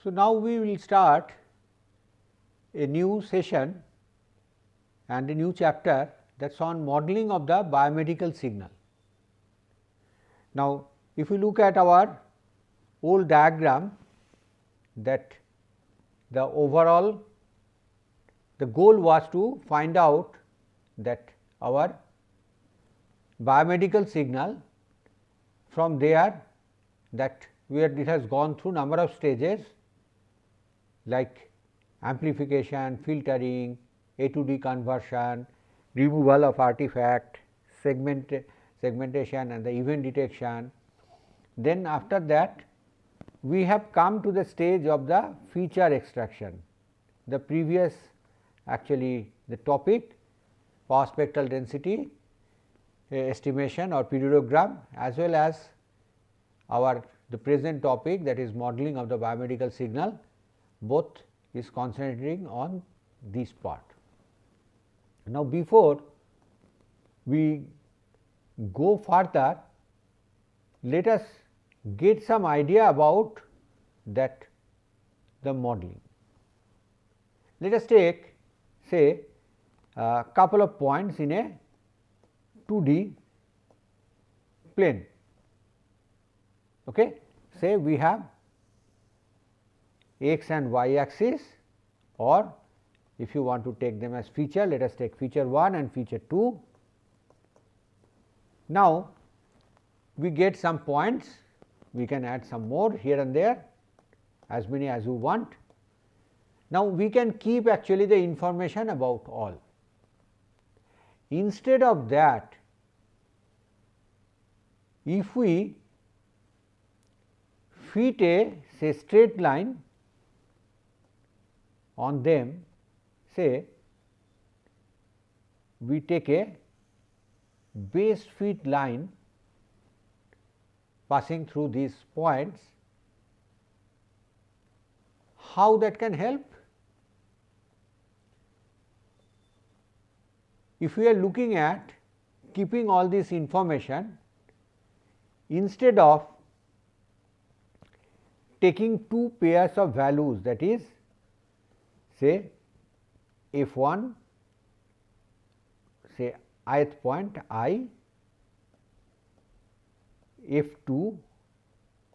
So, now we will start a new session and a new chapter that is on modeling of the biomedical signal. Now, if we look at our old diagram, that the overall the goal was to find out that our biomedical signal, from there that where it has gone through number of stages like amplification, filtering, A to D conversion, removal of artifact, segmentation and the event detection. Then after that we have come to the stage of the feature extraction. The previous actually the topic power spectral density estimation or periodogram, as well as our the present topic, that is modeling of the biomedical signal, both is concentrating on this part. Now, before we go further, let us get some idea about that the modeling. Let us take say a couple of points in a 2D plane. Okay. Say we have x and y axis, or if you want to take them as feature, let us take feature 1 and feature 2. Now, we get some points, we can add some more here and there, as many as you want. Now, we can keep actually the information about all. Instead of that, if we fit a say straight line on them, say we take a base fit line passing through these points, how that can help? If we are looking at keeping all this information, instead of taking two pairs of values, that is say f 1 say ith point I, f 2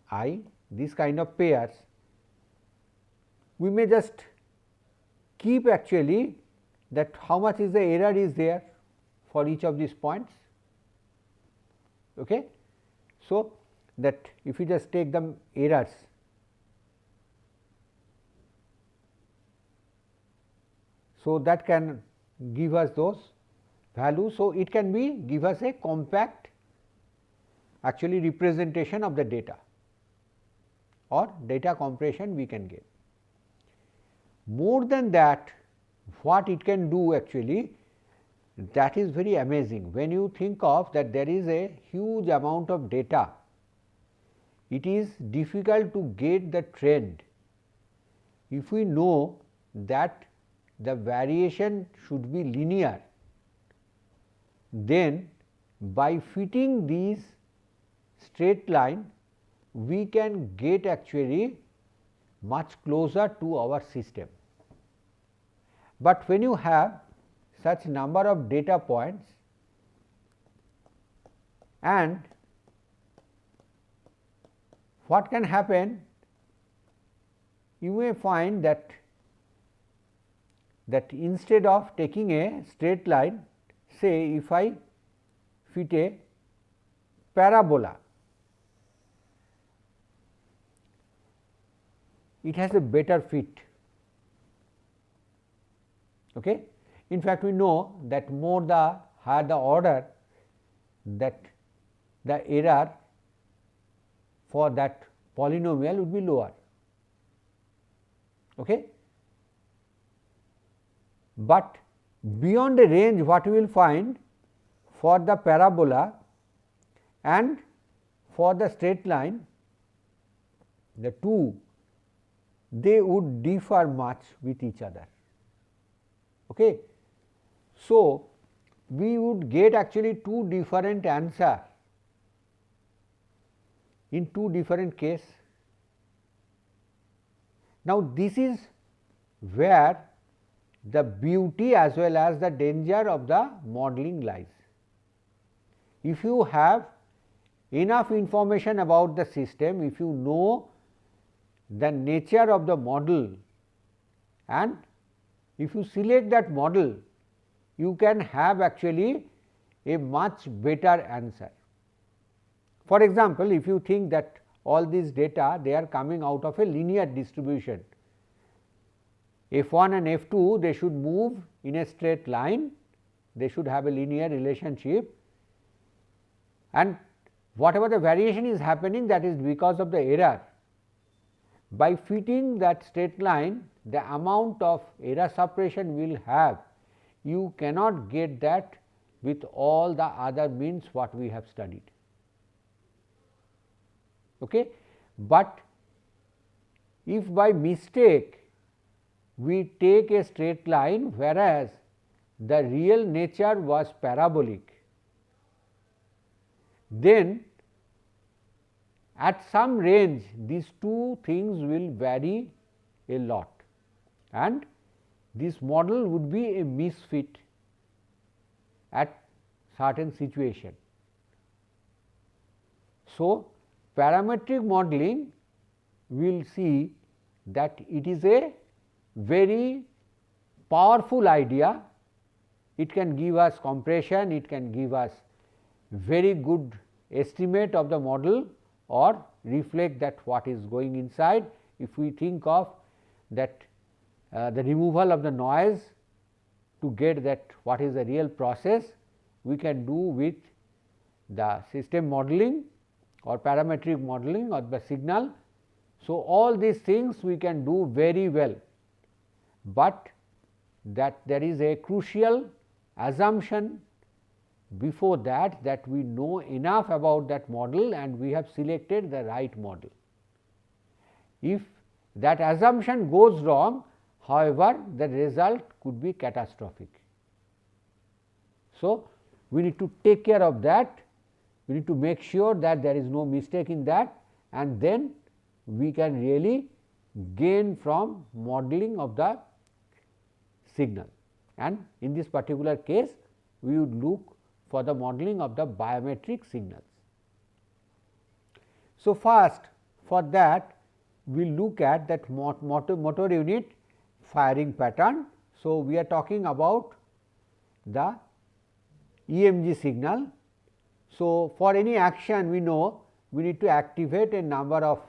I, this kind of pairs, we may just keep actually that how much is the error is there for each of these points. Okay. So, that if you just take the errors, so that can give us those values. So, it can be give us a compact actually representation of the data or data compression we can get. More than that, what it can do actually, that is very amazing. When you think of that there is a huge amount of data, it is difficult to get the trend. If we know that the variation should be linear, then by fitting these straight line we can get actually much closer to our system. But when you have such number of data points and what can happen, you may find that instead of taking a straight line, say if I fit a parabola, it has a better fit. Okay. In fact, we know that more the higher the order, that the error for that polynomial would be lower. Okay. But beyond a range, what we will find for the parabola and for the straight line, the two, they would differ much with each other. Okay. So, we would get actually two different answers in two different cases. Now, this is where the beauty as well as the danger of the modeling lies. If you have enough information about the system, if you know the nature of the model, and if you select that model, you can have actually a much better answer. For example, if you think that all these data they are coming out of a linear distribution, f1 and f2 they should move in a straight line, they should have a linear relationship, and whatever the variation is happening, that is because of the error. By fitting that straight line, the amount of error suppression will have, you cannot get that with all the other means what we have studied. Okay. But if by mistake we take a straight line, whereas the real nature was parabolic, then at some range these two things will vary a lot, and this model would be a misfit at certain situation. So, parametric modeling will see that it is a very powerful idea. It can give us compression, it can give us very good estimate of the model or reflect that what is going inside. If we think of that the removal of the noise to get that what is the real process, we can do with the system modeling or parametric modeling of the signal. So, all these things we can do very well, but that there is a crucial assumption before that, that we know enough about that model and we have selected the right model. If that assumption goes wrong, however, the result could be catastrophic. So, we need to take care of that, we need to make sure that there is no mistake in that, and then we can really gain from modeling of the signal, and in this particular case we would look for the modeling of the biometric signals. So, first for that we will look at that motor unit firing pattern. So, we are talking about the EMG signal. So, for any action we know we need to activate a number of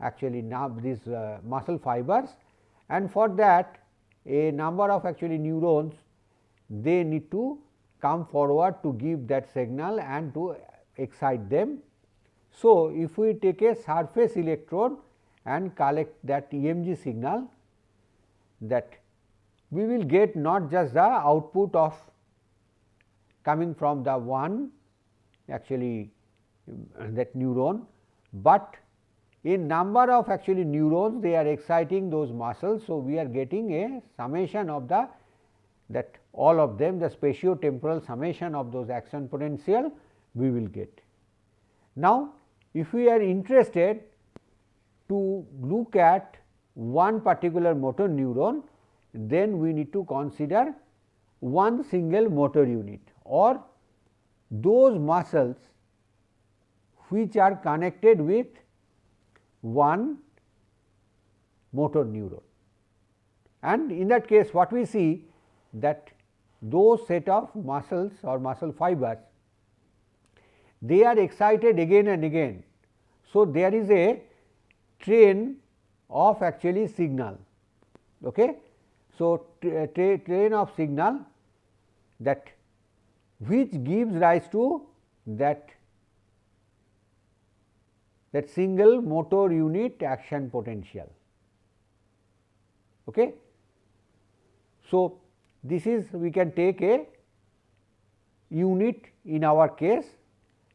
actually now these muscle fibers, and for that a number of actually neurons they need to come forward to give that signal and to excite them. So, if we take a surface electrode and collect that EMG signal, that we will get not just the output of coming from the one actually that neuron, but a number of actually neurons they are exciting those muscles. So, we are getting a summation of the that all of them, the spatio-temporal summation of those action potential we will get. Now, if we are interested to look at one particular motor neuron, then we need to consider one single motor unit or those muscles which are connected with one motor neuron. And in that case what we see that those set of muscles or muscle fibers they are excited again and again. So, there is a train of actually signal. Okay. So, train of signal that which gives rise to that single motor unit action potential. Okay. So, this is we can take a unit in our case,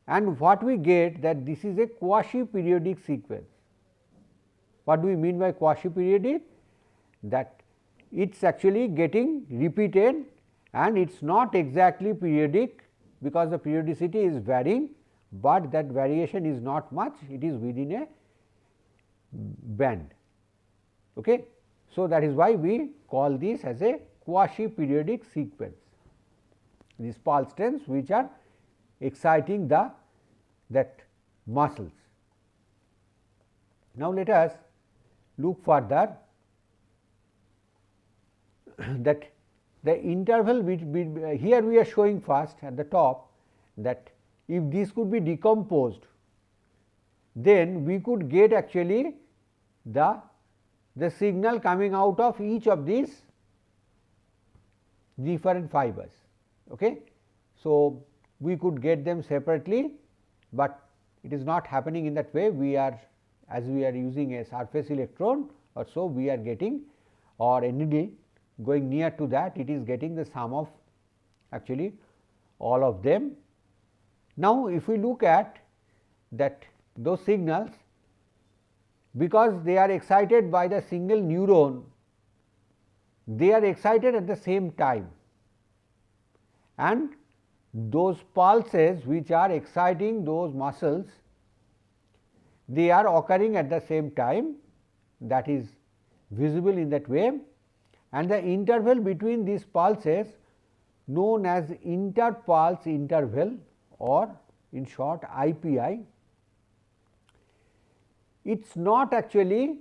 and what we get that this is a quasi periodic sequence. What do we mean by quasi periodic? That it is actually getting repeated and it is not exactly periodic, because the periodicity is varying, but that variation is not much, it is within a band. Okay. So, that is why we call this as a quasi periodic sequence, these pulse trends which are exciting that muscles. Now, let us look further that the interval which here we are showing first at the top that if this could be decomposed, then we could get actually the signal coming out of each of these different fibers. Okay. So, we could get them separately, but it is not happening in that way. We are, as we are using a surface electron or so, we are getting, or a needle going near to that, it is getting the sum of actually all of them. Now, if we look at that those signals, because they are excited by the single neuron, they are excited at the same time, and those pulses which are exciting those muscles, they are occurring at the same time, that is visible in that way, and the interval between these pulses known as interpulse interval, or in short IPI. It is not actually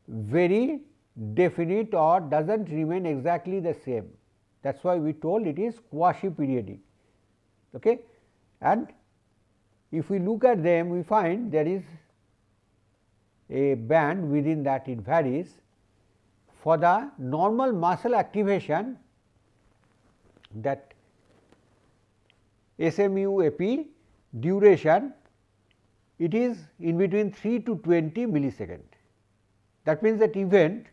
very definite or does not remain exactly the same. That is why we told it is quasi periodic. Okay. And if we look at them, we find there is a band within that it varies. For the normal muscle activation, that SMUAP duration, it is in between 3 to 20 millisecond. That means that event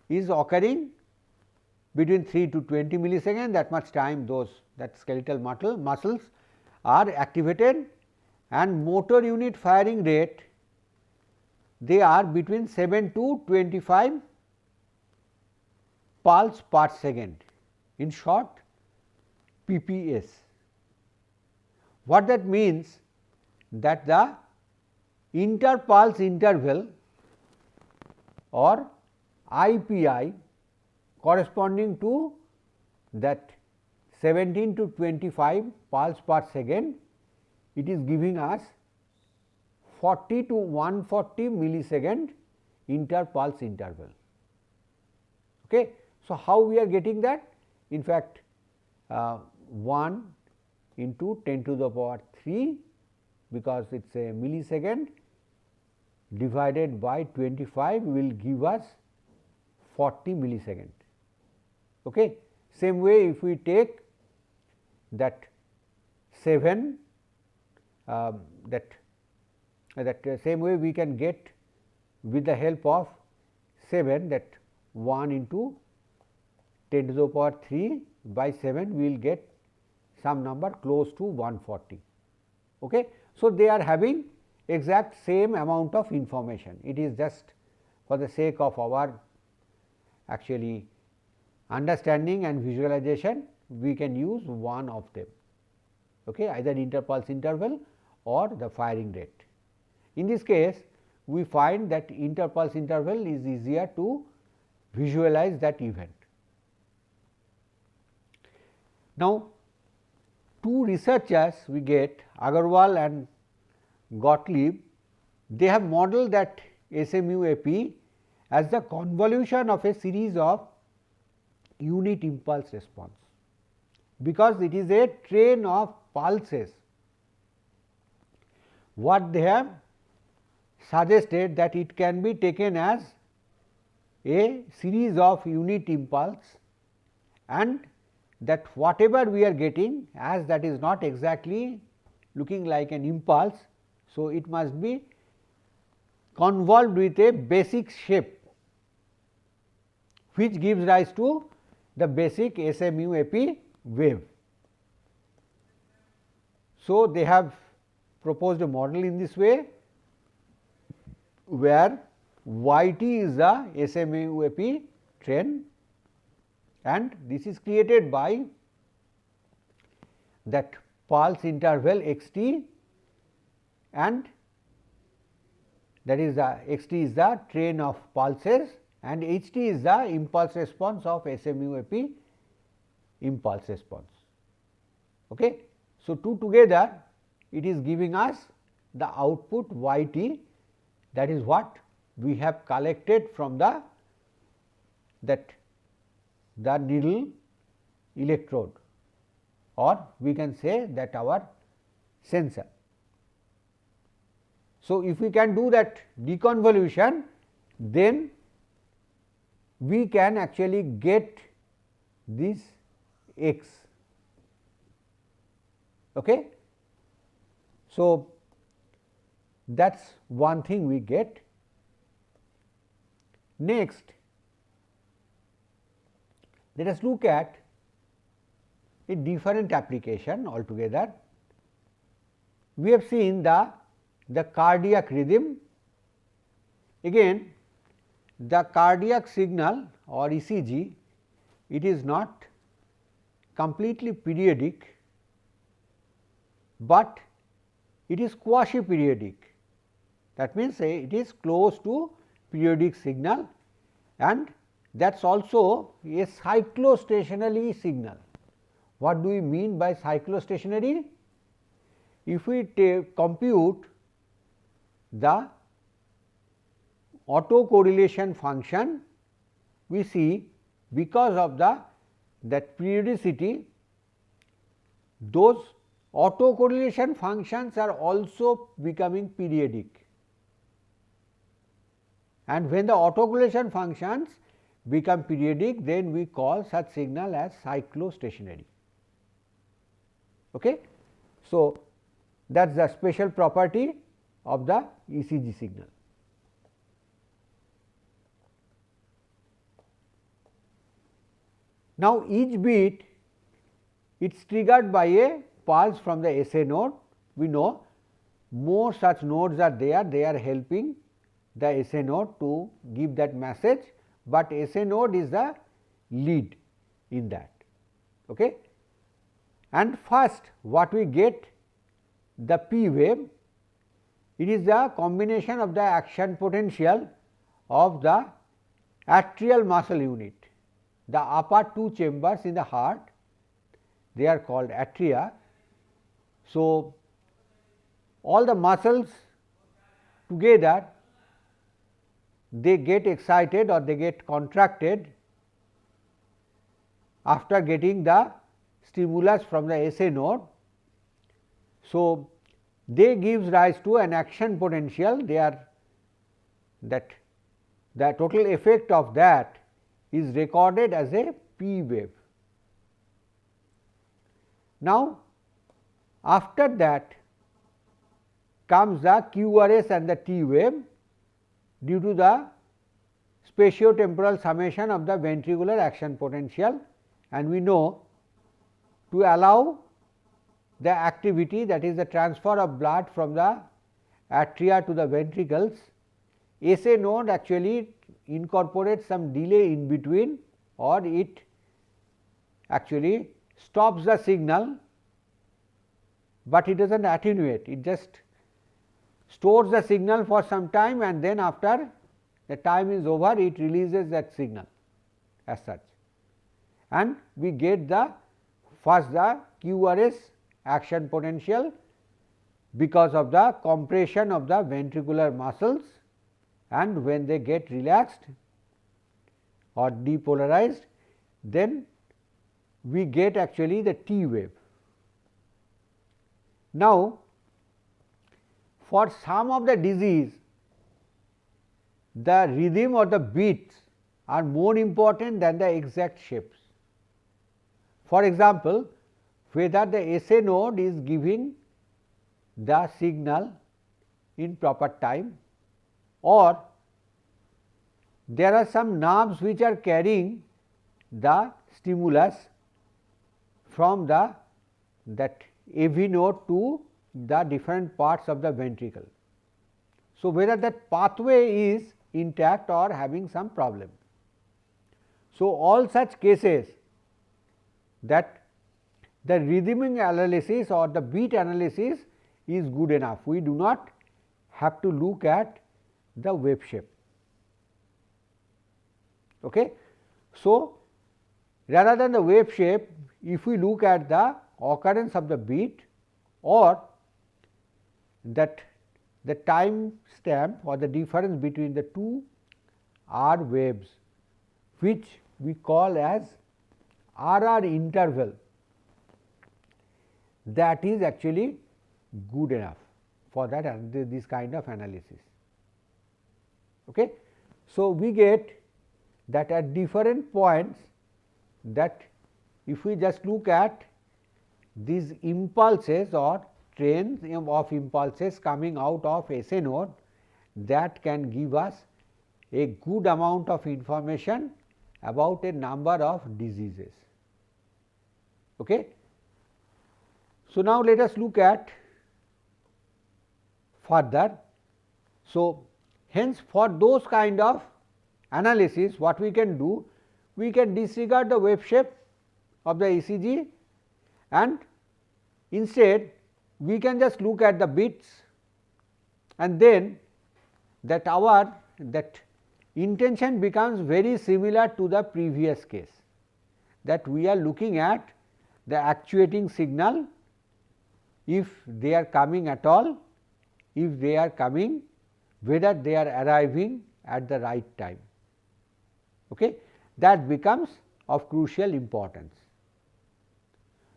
is occurring between 3 to 20 millisecond, that much time those that skeletal muscles are activated, and motor unit firing rate, they are between 7 to 25 pulse per second, in short PPS. What that means, that the interpulse interval or IPI corresponding to that 17 to 25 pulse per second, it is giving us 40 to 140 millisecond interpulse interval. Okay. So, how we are getting that? In fact, 1 into 10 to the power 3, because it is a millisecond, divided by 25 will give us 40 millisecond. Okay. Same way, if we take that 7, that same way we can get with the help of 7, that 1 into 10 to the power 3 by 7, we will get some number close to 140. Okay. So, they are having exact same amount of information. It is just for the sake of our actually understanding and visualization, we can use one of them, okay, either interpulse interval or the firing rate. In this case, we find that interpulse interval is easier to visualize that event. Now, two researchers we get, Agarwal and Gottlieb, they have modeled that SMUAP as the convolution of a series of unit impulse response, because it is a train of pulses. What they have suggested, that it can be taken as a series of unit impulse, and that whatever we are getting, as that is not exactly looking like an impulse. So, it must be convolved with a basic shape, which gives rise to the basic SMUAP wave. So, they have proposed a model in this way, where YT is the SMUAP trend, and this is created by that pulse interval xt, and that is the xt is the train of pulses and ht is the impulse response of SMUAP impulse response. Okay. So, two together it is giving us the output yt, that is what we have collected from the needle electrode, or we can say that our sensor. So, if we can do that deconvolution, then we can actually get this x. Okay. So, that is one thing we get. Next, let us look at a different application altogether. We have seen the cardiac rhythm. Again, the cardiac signal or ECG, it is not completely periodic, but it is quasi periodic. That means, it is close to periodic signal, and that is also a cyclostationary signal. What do we mean by cyclostationary? If we compute the autocorrelation function, we see because of that periodicity, those autocorrelation functions are also becoming periodic, and when the autocorrelation functions become periodic, then we call such signal as cyclostationary. Okay. So, that is the special property of the ECG signal. Now, each beat it is triggered by a pulse from the SA node. We know more such nodes are there, they are helping the SA node to give that message, but SA node is the lead in that. Okay. And first what we get, the P wave, it is the combination of the action potential of the atrial muscle unit. The upper two chambers in the heart, they are called atria. So, all the muscles together, they get excited or they get contracted after getting the stimulus from the SA node. So, they gives rise to an action potential, they are that the total effect of that is recorded as a P wave. Now, after that comes the QRS and the T wave due to the spatiotemporal summation of the ventricular action potential, and we know to allow the activity, that is the transfer of blood from the atria to the ventricles, SA node actually incorporates some delay in between, or it actually stops the signal, but it does not attenuate, it just stores the signal for some time, and then after the time is over it releases that signal as such, and we get the first the QRS action potential because of the compression of the ventricular muscles, and when they get relaxed or depolarized, then we get actually the T wave. Now, for some of the disease, the rhythm or the beats are more important than the exact shapes. For example, whether the SA node is giving the signal in proper time, or there are some nerves which are carrying the stimulus from that AV node to the different parts of the ventricle. So, whether that pathway is intact or having some problem. So, all such cases that the rhythmic analysis or the beat analysis is good enough. We do not have to look at the wave shape. Okay. So, rather than the wave shape, if we look at the occurrence of the beat or that the time stamp or the difference between the two R waves, which we call as RR interval, that is actually good enough for that this kind of analysis. Okay. So, we get that at different points, that if we just look at these impulses or trains of impulses coming out of SA node, that can give us a good amount of information about a number of diseases. Okay. So, now let us look at further. So, hence for those kind of analysis, what we can do, we can disregard the wave shape of the ECG and instead we can just look at the bits, and then that our that intention becomes very similar to the previous case, that we are looking at the actuating signal, if they are coming at all, if they are coming, whether they are arriving at the right time. Okay. That becomes of crucial importance.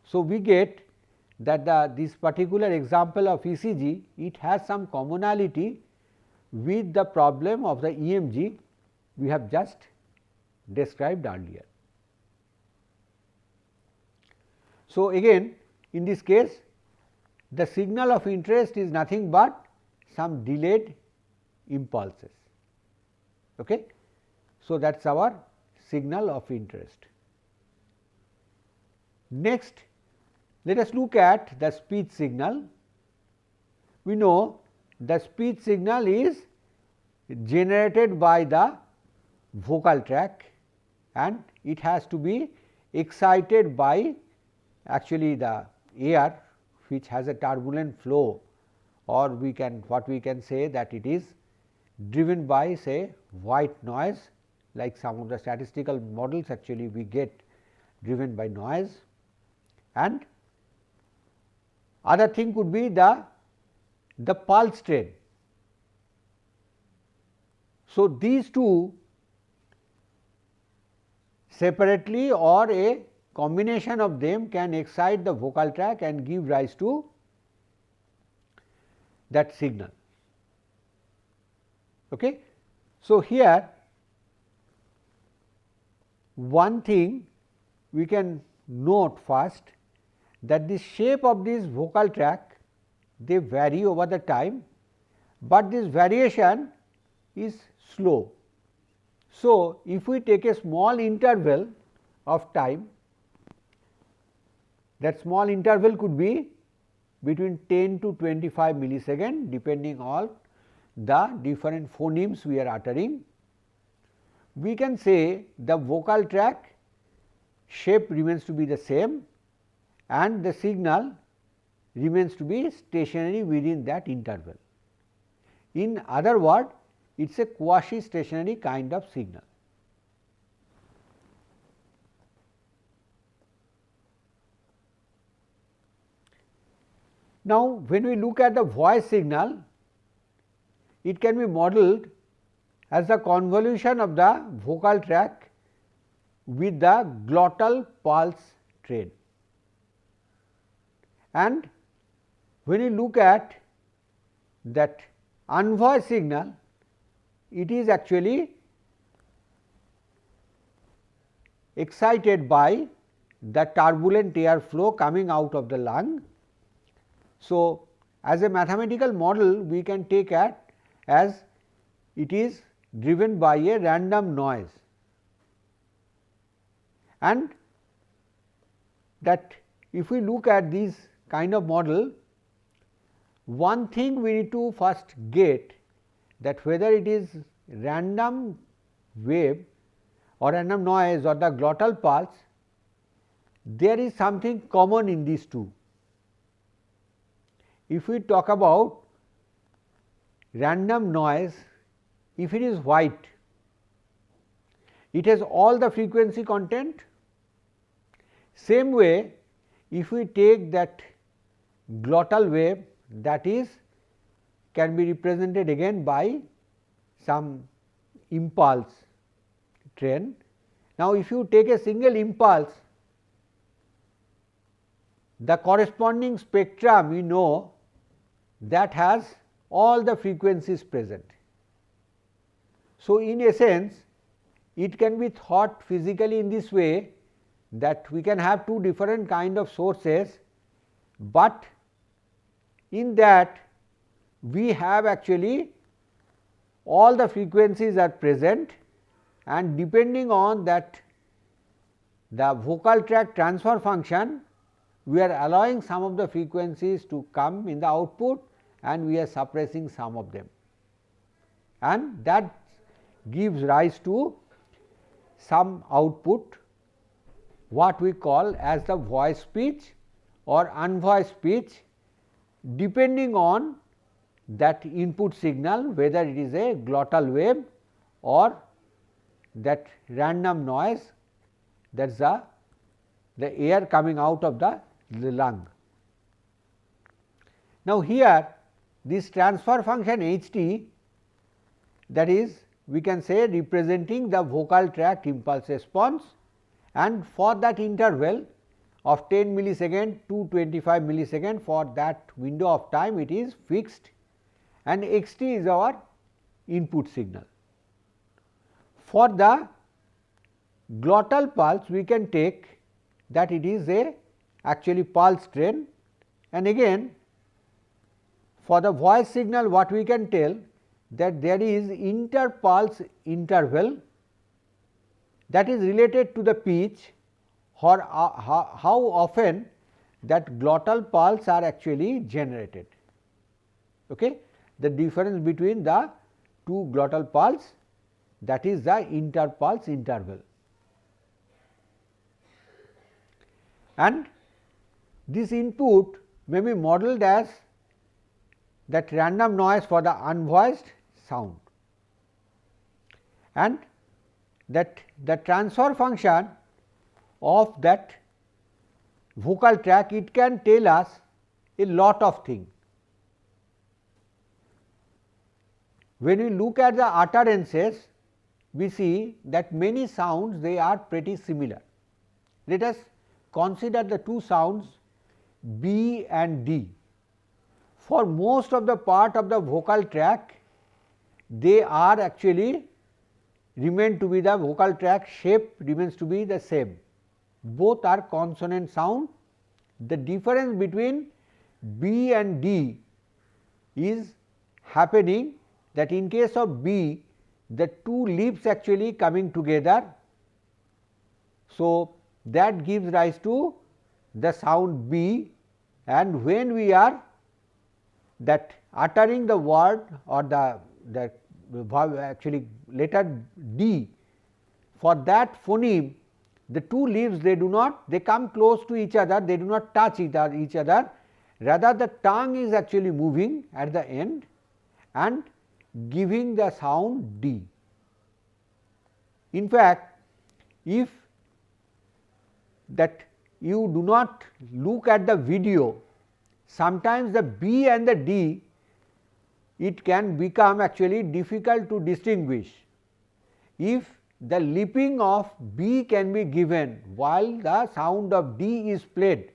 So, we get that this particular example of ECG, it has some commonality with the problem of the EMG we have just described earlier. So, again in this case the signal of interest is nothing but some delayed impulses. Okay. So, that is our signal of interest. Next, let us look at the speech signal. We know the speech signal is generated by the vocal tract and it has to be excited by actually the air which has a turbulent flow, or we can say that it is driven by say white noise, like some of the statistical models actually we get driven by noise, and other thing could be the pulse train. So, these two separately or a combination of them can excite the vocal tract and give rise to that signal. Okay. So, here one thing we can note first, that the shape of this vocal tract, they vary over the time, but this variation is slow. So, if we take a small interval of time, that small interval could be between 10 to 25 millisecond depending on the different phonemes we are uttering, we can say the vocal tract shape remains to be the same and the signal remains to be stationary within that interval. In other words, it is a quasi stationary kind of signal. Now, when we look at the voice signal, it can be modeled as the convolution of the vocal tract with the glottal pulse train. And when you look at that unvoiced signal, it is actually excited by the turbulent air flow coming out of the lung. So, as a mathematical model we can take it as it is driven by a random noise, and that if we look at this kind of model, one thing we need to first get, that whether it is random wave or random noise or the glottal pulse, there is something common in these two. If we talk about random noise, if it is white, it has all the frequency content. Same way, if we take that glottal wave, that is can be represented again by some impulse train. Now, if you take a single impulse, the corresponding spectrum we know that has all the frequencies present. So, in essence, it can be thought physically in this way that we can have two different kind of sources, but in that we have actually all the frequencies are present, and depending on that the vocal tract transfer function, we are allowing some of the frequencies to come in the output and we are suppressing some of them, and that gives rise to some output what we call as the voice speech or unvoiced speech, depending on that input signal, whether it is a glottal wave or that random noise, that is the air coming out of the lung. Now, here this transfer function H t, that is we can say representing the vocal tract impulse response, and for that interval of 10 millisecond to 25 millisecond, for that window of time it is fixed, and x t is our input signal. For the glottal pulse we can take that it is a actually pulse train, and again for the voice signal what we can tell that there is interpulse interval that is related to the pitch, or how often that glottal pulse are actually generated. Okay. The difference between the two glottal pulse, that is the interpulse interval. And this input may be modeled as that random noise for the unvoiced sound, and that the transfer function of that vocal tract, it can tell us a lot of things. When we look at the utterances, we see that many sounds they are pretty similar. Let us consider the two sounds B and D. For most of the part of the vocal tract, they are actually remain to be the vocal tract shape remains to be the same. Both are consonant sound. The difference between B and D is happening that in case of B, the two lips actually coming together. So, that gives rise to the sound B, and when we are that uttering the word or the actually letter D, for that phoneme the two lips they do not, they come close to each other, they do not touch each other, rather the tongue is actually moving at the end and giving the sound D. In fact, if that you do not look at the video, sometimes the B and the D, it can become actually difficult to distinguish. If the lipping of B can be given while the sound of D is played,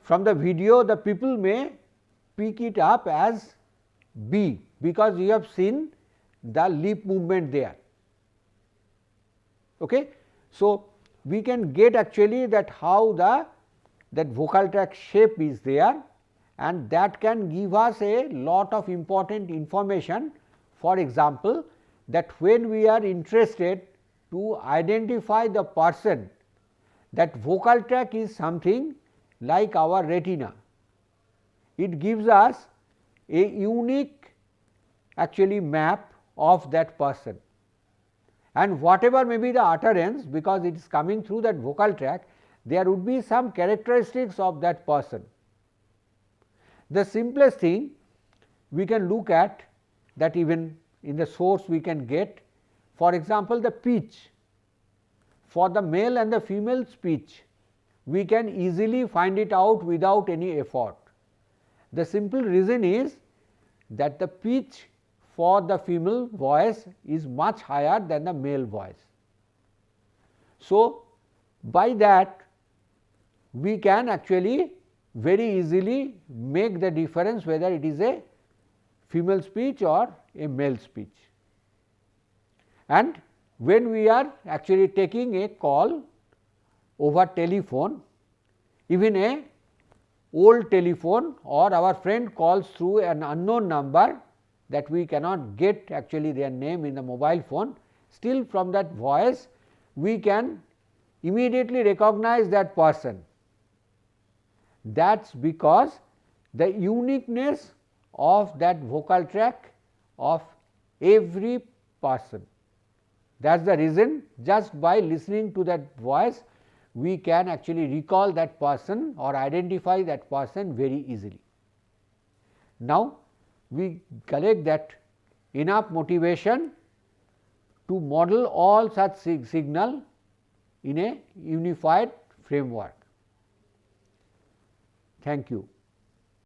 from the video the people may pick it up as B, because you have seen the lip movement there. Okay. So, we can get actually that how that vocal tract shape is there, and that can give us a lot of important information. For example, that when we are interested to identify the person, that vocal tract is something like our retina. It gives us a unique actually map of that person, and whatever may be the utterance, because it is coming through that vocal tract, there would be some characteristics of that person. The simplest thing we can look at that, even in the source we can get. For example, the pitch. For the male and the female speech, we can easily find it out without any effort. The simple reason is that the pitch for the female voice is much higher than the male voice. So, by that we can actually very easily make the difference whether it is a female speech or a male speech. And when we are actually taking a call over telephone, even a old telephone or our friend calls through an unknown number that we cannot get actually their name in the mobile phone, still from that voice we can immediately recognize that person. That is because the uniqueness of that vocal track of every person. That is the reason, just by listening to that voice we can actually recall that person or identify that person very easily. Now, we collect that enough motivation to model all such signal in a unified framework. Thank you.